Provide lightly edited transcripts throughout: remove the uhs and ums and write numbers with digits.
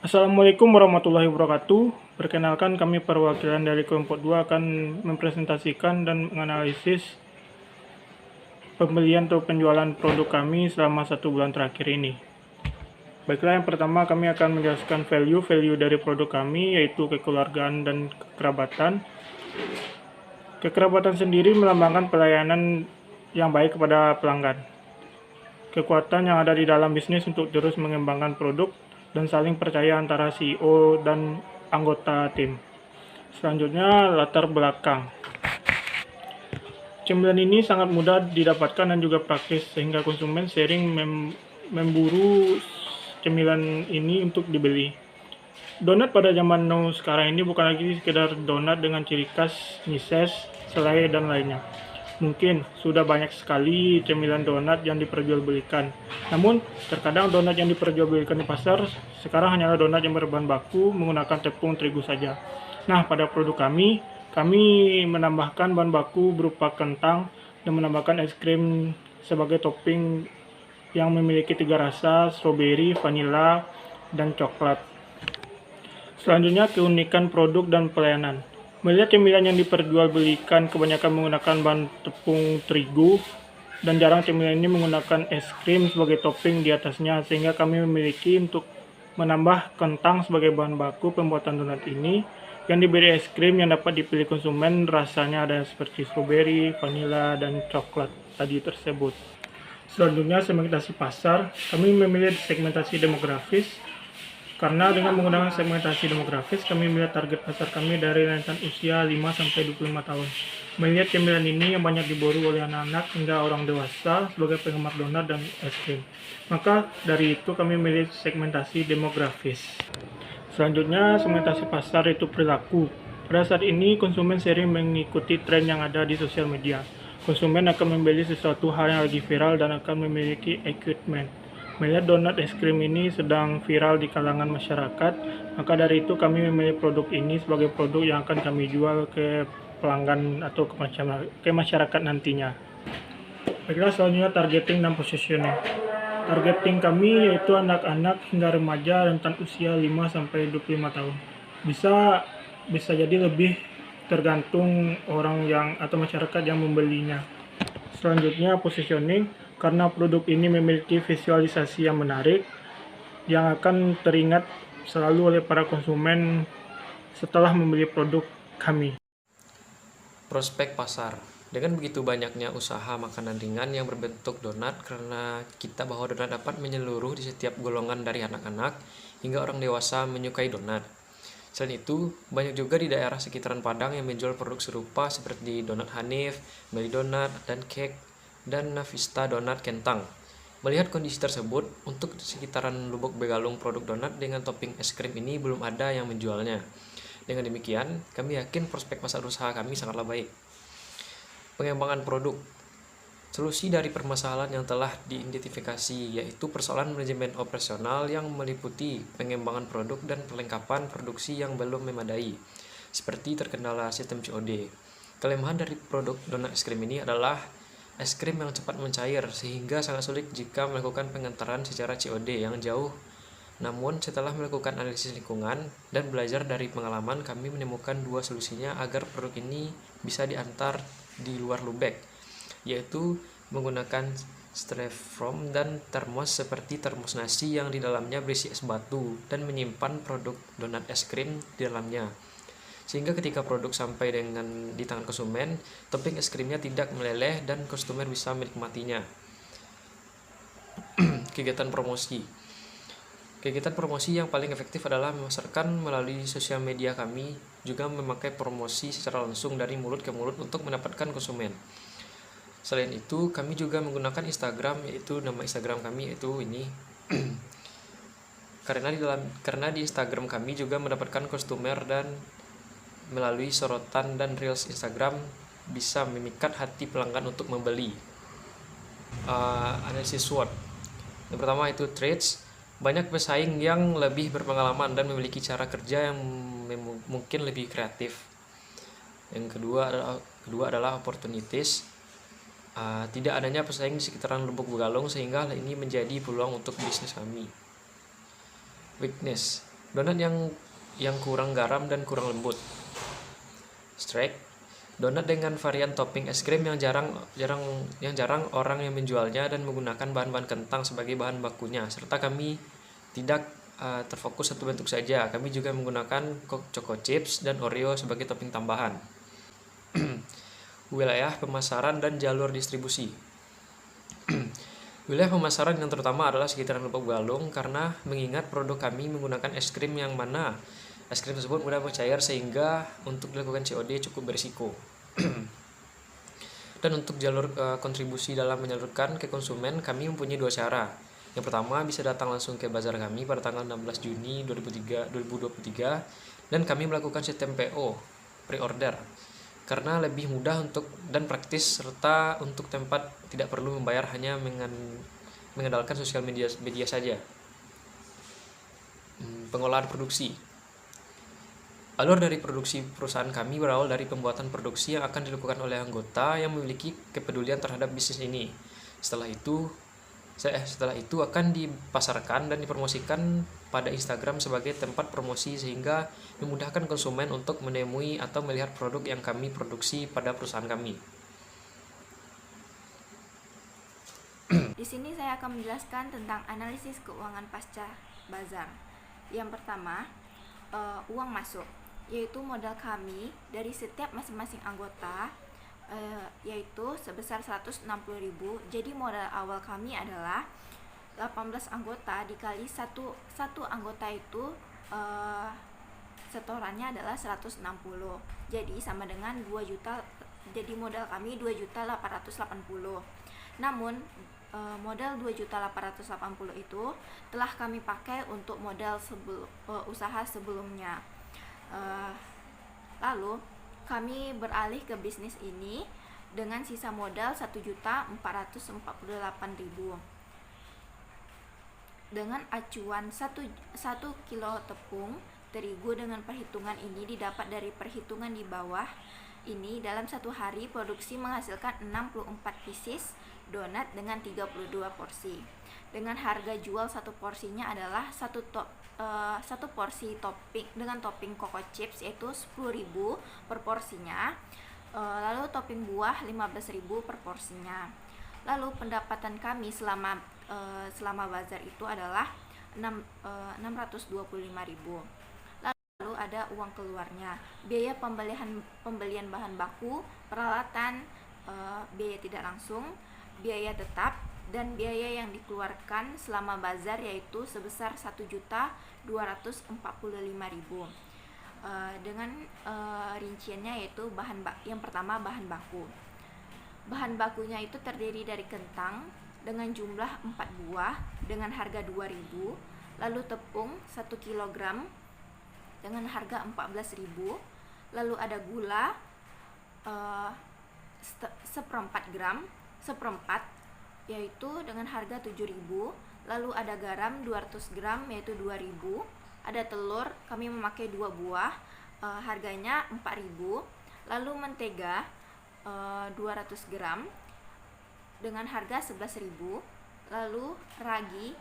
Assalamualaikum warahmatullahi wabarakatuh. Perkenalkan, kami perwakilan dari kelompok 2 akan mempresentasikan dan menganalisis pembelian atau penjualan produk kami selama 1 bulan terakhir ini. Baiklah, yang pertama kami akan menjelaskan value dari produk kami, yaitu kekeluargaan dan kekerabatan. Kekerabatan sendiri melambangkan pelayanan yang baik kepada pelanggan. Kekuatan yang ada di dalam bisnis untuk terus mengembangkan produk dan saling percaya antara CEO dan anggota tim. Selanjutnya, latar belakang. Cemilan ini sangat mudah didapatkan dan juga praktis, sehingga konsumen sering memburu cemilan ini untuk dibeli. Donat pada zaman now sekarang ini bukan lagi sekedar donat dengan ciri khas, mises, selai, dan lainnya. Mungkin sudah banyak sekali cemilan donat yang diperjualbelikan. Namun, terkadang donat yang diperjualbelikan di pasar sekarang hanyalah donat yang berbahan baku menggunakan tepung terigu saja. Nah, pada produk kami menambahkan bahan baku berupa kentang dan menambahkan es krim sebagai topping yang memiliki 3 rasa, stroberi, vanila, dan coklat. Selanjutnya, keunikan produk dan pelayanan. Melihat cemilan yang diperjualbelikan kebanyakan menggunakan bahan tepung terigu dan jarang cemilan ini menggunakan es krim sebagai topping di atasnya, sehingga kami memiliki untuk menambah kentang sebagai bahan baku pembuatan donat ini yang diberi es krim yang dapat dipilih konsumen. Rasanya ada seperti stroberi, vanila, dan coklat tadi tersebut. Selanjutnya, segmentasi pasar. Kami memilih segmentasi demografis karena dengan menggunakan segmentasi demografis, kami melihat target pasar kami dari rentan usia 5-25 tahun. Melihat cemilan ini yang banyak diburu oleh anak-anak hingga orang dewasa sebagai penggemar donat dan es krim. Maka dari itu kami memilih segmentasi demografis. Selanjutnya, segmentasi pasar itu perilaku. Pada saat ini, konsumen sering mengikuti tren yang ada di sosial media. Konsumen akan membeli sesuatu hal yang lagi viral dan akan memiliki equipment. Melihat donat es krim ini sedang viral di kalangan masyarakat, maka dari itu kami memilih produk ini sebagai produk yang akan kami jual ke pelanggan atau ke masyarakat nantinya. Baiklah, selanjutnya targeting dan positioning. Targeting kami yaitu anak-anak hingga remaja rentan usia 5-25 tahun. Bisa jadi lebih tergantung orang yang atau masyarakat yang membelinya. Selanjutnya, positioning, karena produk ini memiliki visualisasi yang menarik yang akan teringat selalu oleh para konsumen setelah membeli produk kami. Prospek pasar. Dengan begitu banyaknya usaha makanan ringan yang berbentuk donat, karena kita bahwa donat dapat menyeluruh di setiap golongan dari anak-anak hingga orang dewasa menyukai donat. Selain itu, banyak juga di daerah sekitaran Padang yang menjual produk serupa seperti donat Hanif, Meli Donat, dan Cake, dan Navista Donat Kentang. Melihat kondisi tersebut, untuk sekitaran Lubuk Begalung produk donat dengan topping es krim ini belum ada yang menjualnya. Dengan demikian, kami yakin prospek pasar usaha kami sangatlah baik. Pengembangan produk. Solusi dari permasalahan yang telah diidentifikasi yaitu persoalan manajemen operasional yang meliputi pengembangan produk dan perlengkapan produksi yang belum memadai, seperti terkendala sistem COD. Kelemahan dari produk donat es krim ini adalah es krim yang cepat mencair sehingga sangat sulit jika melakukan pengantaran secara COD yang jauh. Namun setelah melakukan analisis lingkungan dan belajar dari pengalaman, kami menemukan 2 solusinya agar produk ini bisa diantar di luar Lubek, yaitu menggunakan styrofoam dan termos seperti termos nasi yang di dalamnya berisi es batu dan menyimpan produk donat es krim di dalamnya. Sehingga ketika produk sampai di tangan konsumen, topping es krimnya tidak meleleh dan konsumen bisa menikmatinya. Kegiatan promosi. Kegiatan promosi yang paling efektif adalah memasarkan melalui sosial media. Kami juga memakai promosi secara langsung dari mulut ke mulut untuk mendapatkan konsumen. Selain itu, kami juga menggunakan Instagram, yaitu nama Instagram kami yaitu ini. Karena di Instagram kami juga mendapatkan customer dan melalui sorotan dan reels Instagram bisa memikat hati pelanggan untuk membeli. Analisis SWOT. Yang pertama itu traits. Banyak pesaing yang lebih berpengalaman dan memiliki cara kerja yang mungkin lebih kreatif. Yang kedua adalah opportunities. Tidak adanya pesaing di sekitaran Lubuk Begalung sehingga hal ini menjadi peluang untuk bisnis kami. Weakness. Donat yang kurang garam dan kurang lembut. Strike. Donat dengan varian topping es krim yang jarang orang yang menjualnya dan menggunakan bahan-bahan kentang sebagai bahan bakunya. Serta kami tidak terfokus satu bentuk saja. Kami juga menggunakan choco chips dan Oreo sebagai topping tambahan. Wilayah pemasaran dan jalur distribusi. Wilayah pemasaran yang terutama adalah sekitaran Lubuk Galung karena mengingat produk kami menggunakan es krim yang mana es krim tersebut mudah mencair sehingga untuk dilakukan COD cukup berisiko. Dan untuk jalur kontribusi dalam menyalurkan ke konsumen, kami mempunyai dua cara. Yang pertama, bisa datang langsung ke bazar kami pada tanggal 16 Juni 2023 dan kami melakukan sistem PO, pre-order, karena lebih mudah dan praktis serta untuk tempat tidak perlu membayar, hanya mengandalkan sosial media saja. Pengolahan produksi. Alur dari produksi perusahaan kami berawal dari pembuatan produksi yang akan dilakukan oleh anggota yang memiliki kepedulian terhadap bisnis ini. Setelah itu akan dipasarkan dan dipromosikan pada Instagram sebagai tempat promosi sehingga memudahkan konsumen untuk menemui atau melihat produk yang kami produksi pada perusahaan kami. Di sini saya akan menjelaskan tentang analisis keuangan pasca bazar. Yang pertama, uang masuk, yaitu modal kami dari setiap masing-masing anggota, yaitu sebesar 160.000. Jadi modal awal kami adalah 18 anggota dikali satu anggota itu setorannya adalah 160. Jadi sama dengan 2 juta. Jadi modal kami 2.880. Namun modal 2.880 itu telah kami pakai untuk modal usaha sebelumnya. Lalu kami beralih ke bisnis ini dengan sisa modal 1.448.000. Dengan acuan 1 kilo tepung terigu dengan perhitungan ini didapat dari perhitungan di bawah ini, dalam satu hari produksi menghasilkan 64 pieces donat dengan 32 porsi. Dengan harga jual satu porsinya adalah satu porsi topping dengan topping coco chips yaitu 10.000 per porsinya. Lalu topping buah 15.000 per porsinya. Lalu pendapatan kami selama bazar itu adalah 625.000. Lalu ada uang keluarnya, biaya pembelian bahan baku, peralatan, biaya tidak langsung, biaya tetap, dan biaya yang dikeluarkan selama bazar yaitu sebesar 1.245.000. Dengan rinciannya yaitu yang pertama bahan baku. Bahan bakunya itu terdiri dari kentang dengan jumlah 4 buah dengan harga 2.000, lalu tepung 1 kg dengan harga 14.000, lalu ada gula seperempat gram, yaitu dengan harga 7.000, lalu ada garam 200 gram yaitu 2.000, ada telur kami memakai 2 buah, harganya 4.000, lalu mentega 200 gram dengan harga 11.000, lalu ragi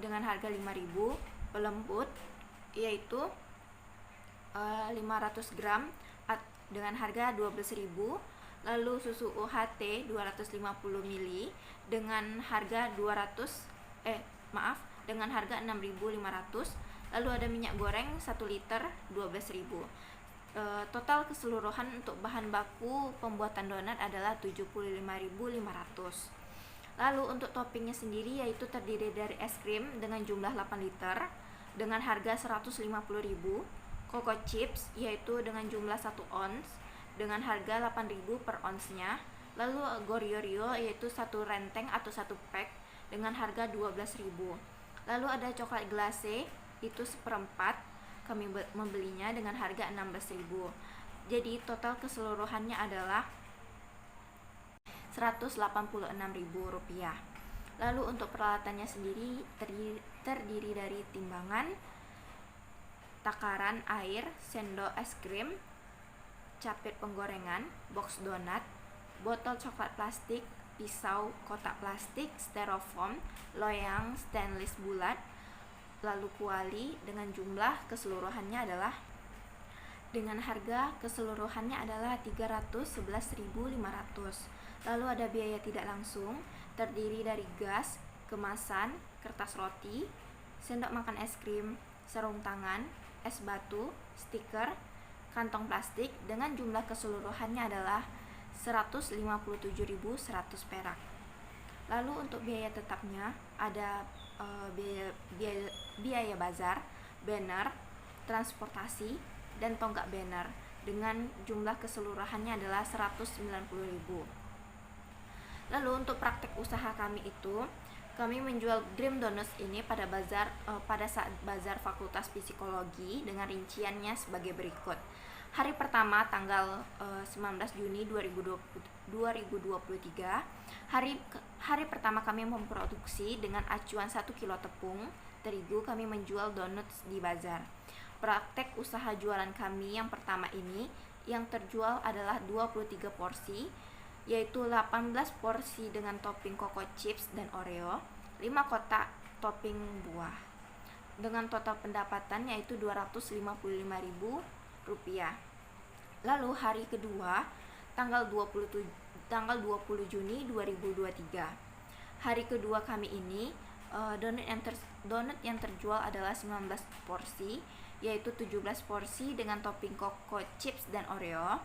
dengan harga 5.000, pelembut yaitu 500 gram dengan harga 12.000, lalu susu UHT 250 ml dengan harga dengan harga 6.500, lalu ada minyak goreng 1 liter 12.000. Total keseluruhan untuk bahan baku pembuatan donat adalah 75.500. Lalu untuk toppingnya sendiri yaitu terdiri dari es krim dengan jumlah 8 liter dengan harga 150.000, coco chips yaitu dengan jumlah 1 ons dengan harga 8.000 per onsnya, lalu Goriorio yaitu 1 renteng atau 1 pack dengan harga 12.000. Lalu ada coklat glase itu seperempat, kami membelinya dengan harga 16.000. Jadi total keseluruhannya adalah Rp186.000. Lalu untuk peralatannya sendiri terdiri dari timbangan, takaran air, sendok es krim, capit penggorengan, box donat, botol coklat plastik, pisau kotak plastik, styrofoam, loyang stainless bulat, lalu kuali dengan jumlah keseluruhannya adalah dengan harga keseluruhannya adalah 311.500. Lalu ada biaya tidak langsung terdiri dari gas, kemasan, kertas roti, sendok makan es krim, sarung tangan, es batu, stiker, kantong plastik dengan jumlah keseluruhannya adalah 157.100 perak. Lalu untuk biaya tetapnya ada biaya bazar, banner, transportasi, dan tonggak banner dengan jumlah keseluruhannya adalah 190.000. Lalu untuk praktek usaha kami itu, kami menjual Dream Donuts ini pada saat bazar Fakultas Psikologi dengan rinciannya sebagai berikut. Hari pertama tanggal 19 Juni 2023, hari pertama kami memproduksi dengan acuan 1 kilo tepung terigu, kami menjual donuts di bazar. Praktek usaha jualan kami yang pertama ini yang terjual adalah 23 porsi, yaitu 18 porsi dengan topping Coco Chips dan Oreo, 5 kotak topping buah, dengan total pendapatan yaitu Rp255.000. Lalu hari kedua tanggal 20 Juni 2023. Hari kedua kami ini donut yang terjual adalah 19 porsi, yaitu 17 porsi dengan topping Coco Chips dan Oreo,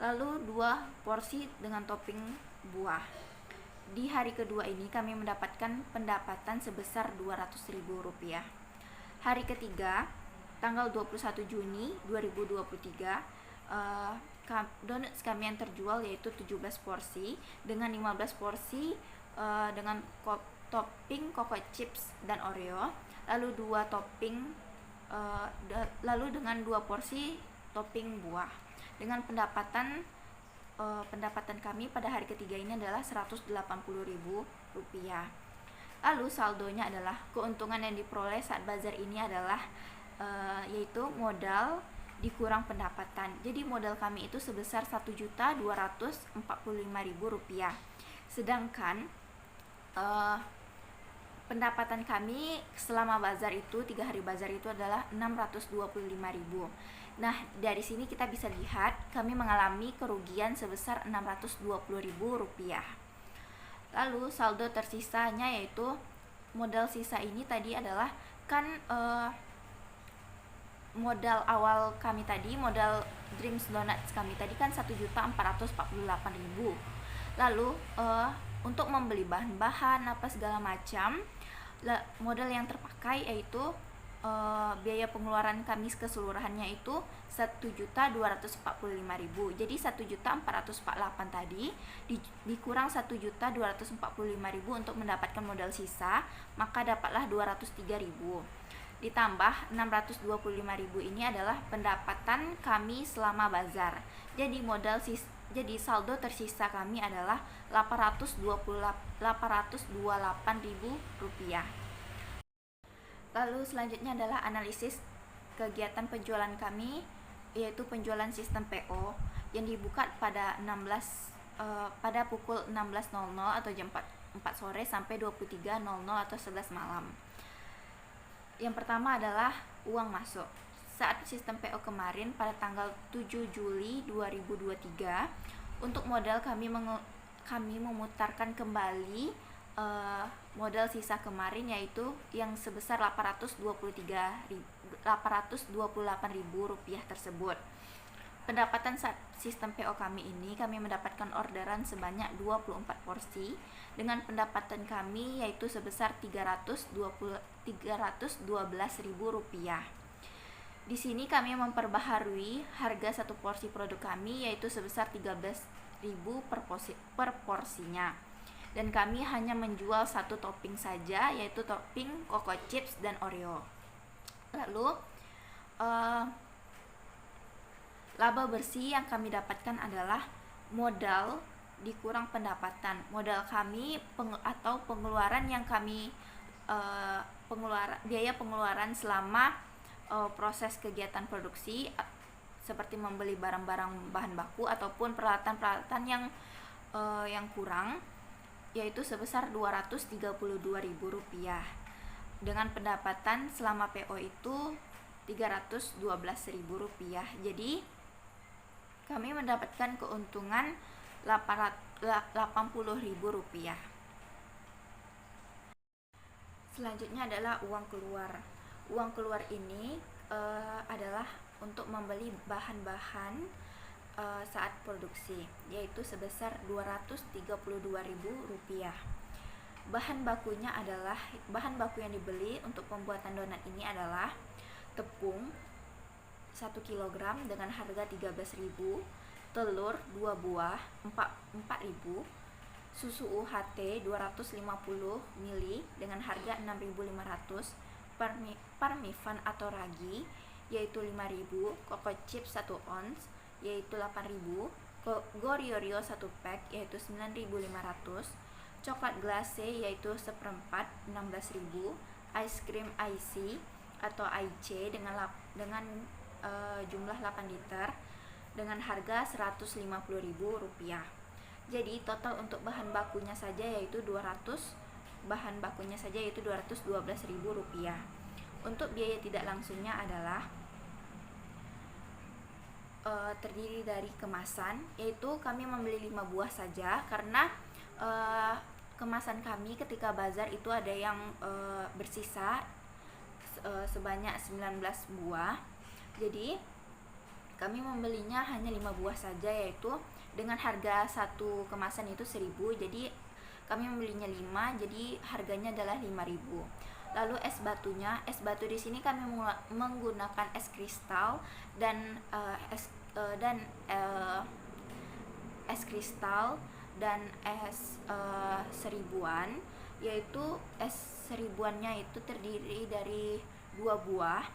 lalu 2 porsi dengan topping buah. Di hari kedua ini kami mendapatkan pendapatan sebesar Rp200.000. Hari ketiga tanggal 21 Juni 2023, donuts kami yang terjual yaitu 17 porsi dengan 15 porsi dengan topping Coco Chips dan Oreo, lalu 2 topping dengan 2 porsi topping buah, dengan pendapatan kami pada hari ketiga ini adalah Rp180.000. Lalu saldonya adalah keuntungan yang diperoleh saat bazar ini adalah yaitu modal dikurang pendapatan. Jadi modal kami itu sebesar Rp1.245.000, sedangkan pendapatan kami selama bazar itu 3 hari bazar itu adalah Rp625.000. Nah, dari sini kita bisa lihat kami mengalami kerugian sebesar Rp620.000. Lalu saldo tersisanya yaitu modal sisa ini tadi adalah kan modal awal kami tadi, modal Dreams Donuts kami tadi kan Rp1.448.000. Lalu untuk membeli bahan-bahan apa segala macam, modal yang terpakai yaitu biaya pengeluaran kami keseluruhannya itu Rp1.245.000. Jadi Rp1.448.000 tadi dikurang Rp1.245.000 untuk mendapatkan modal sisa, maka dapatlah Rp203.000. Ditambah Rp625.000 ini adalah pendapatan kami selama bazar. Jadi jadi saldo tersisa kami adalah Rp828.000. Lalu selanjutnya adalah analisis kegiatan penjualan kami, yaitu penjualan sistem PO yang dibuka pada pukul 16.00 atau jam 4 sore sampai 23.00 atau 11 malam. Yang pertama adalah uang masuk. Saat sistem PO kemarin pada tanggal 7 Juli 2023, untuk modal kami memutarkan kembali modal sisa kemarin yaitu yang sebesar Rp828.000 tersebut. Pendapatan saat sistem PO kami ini, kami mendapatkan orderan sebanyak 24 porsi dengan pendapatan kami yaitu sebesar Rp312.000. Di sini kami memperbaharui harga satu porsi produk kami yaitu sebesar Rp13.000 per porsinya. Dan kami hanya menjual satu topping saja, yaitu topping Coco Chips dan Oreo. Lalu laba bersih yang kami dapatkan adalah modal dikurang pendapatan. Modal kami atau pengeluaran yang kami biaya pengeluaran selama proses kegiatan produksi, seperti membeli barang-barang bahan baku ataupun peralatan-peralatan yang kurang, yaitu sebesar Rp232.000. dengan pendapatan selama PO itu Rp312.000. Jadi kami mendapatkan keuntungan Rp80.000. Selanjutnya adalah uang keluar. Uang keluar ini adalah untuk membeli bahan-bahan saat produksi, yaitu sebesar Rp232.000. Bahan baku yang dibeli untuk pembuatan donat ini adalah tepung 1 kg dengan harga Rp13.000, telur 2 buah Rp4.000, susu UHT 250 ml dengan harga Rp6.500, parmesan atau ragi yaitu Rp5.000, coco chips 1 ons yaitu Rp8.000, Goriorio 1 pack yaitu Rp9.500, coklat glase yaitu seperempat Rp16.000, ice cream IC atau IC dengan jumlah 8 liter dengan harga Rp150.000. Jadi total untuk bahan bakunya saja yaitu Rp212.000. Untuk biaya tidak langsungnya adalah terdiri dari kemasan, yaitu kami membeli 5 buah saja karena kemasan kami ketika bazar itu ada yang bersisa sebanyak 19 buah. Jadi kami membelinya hanya 5 buah saja, yaitu dengan harga satu kemasan itu 1.000. Jadi kami membelinya 5, jadi harganya adalah Rp5.000. Lalu es batu di sini kami menggunakan es kristal dan es kristal dan es seribuan, yaitu es seribuannya itu terdiri dari 2 buah,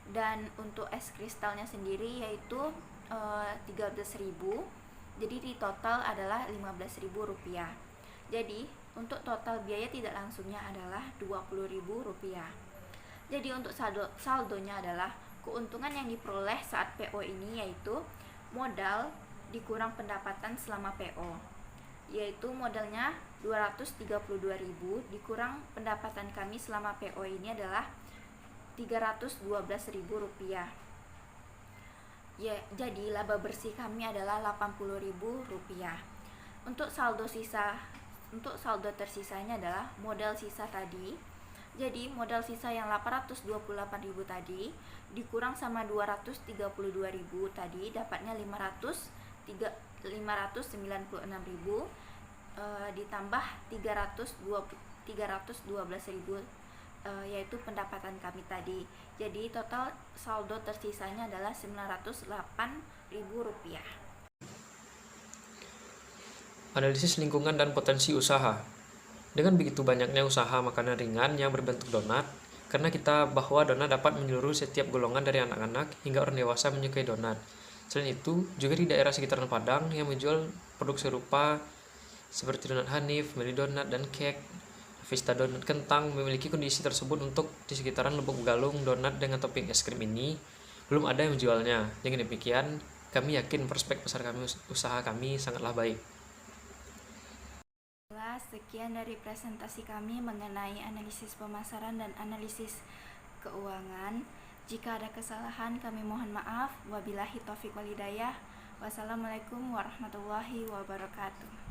dan untuk es kristalnya sendiri yaitu Rp13.000. Jadi di total adalah Rp15.000. Jadi untuk total biaya tidak langsungnya adalah Rp20.000. Jadi untuk saldonya adalah keuntungan yang diperoleh saat PO ini yaitu modal dikurang pendapatan selama PO, yaitu modalnya Rp232.000 dikurang pendapatan kami selama PO ini adalah Rp312.000. Ya, jadi laba bersih kami adalah Rp80.000. Untuk saldo tersisanya adalah modal sisa tadi. Jadi modal sisa yang Rp828.000 tadi dikurang sama Rp232.000 tadi dapatnya Rp596.000, ditambah Rp312.000 yaitu pendapatan kami tadi. Jadi total saldo tersisanya adalah Rp908.000. Analisis lingkungan dan potensi usaha. Dengan begitu banyaknya usaha makanan ringan yang berbentuk donat, karena kita bahwa donat dapat menyeluruh setiap golongan dari anak-anak hingga orang dewasa menyukai donat. Selain itu, juga di daerah sekitaran Padang yang menjual produk serupa seperti donat Hanif, Meli Donat, dan Cake, Vista Donat Kentang memiliki kondisi tersebut. Untuk di sekitaran Lubuk Galung, donat dengan topping es krim ini belum ada yang menjualnya. Dengan demikian, kami yakin prospek pasar usaha kami sangatlah baik. Sekian dari presentasi kami mengenai analisis pemasaran dan analisis keuangan. Jika ada kesalahan kami mohon maaf. Wabillahi taufiq wal hidayah. Wassalamualaikum warahmatullahi wabarakatuh.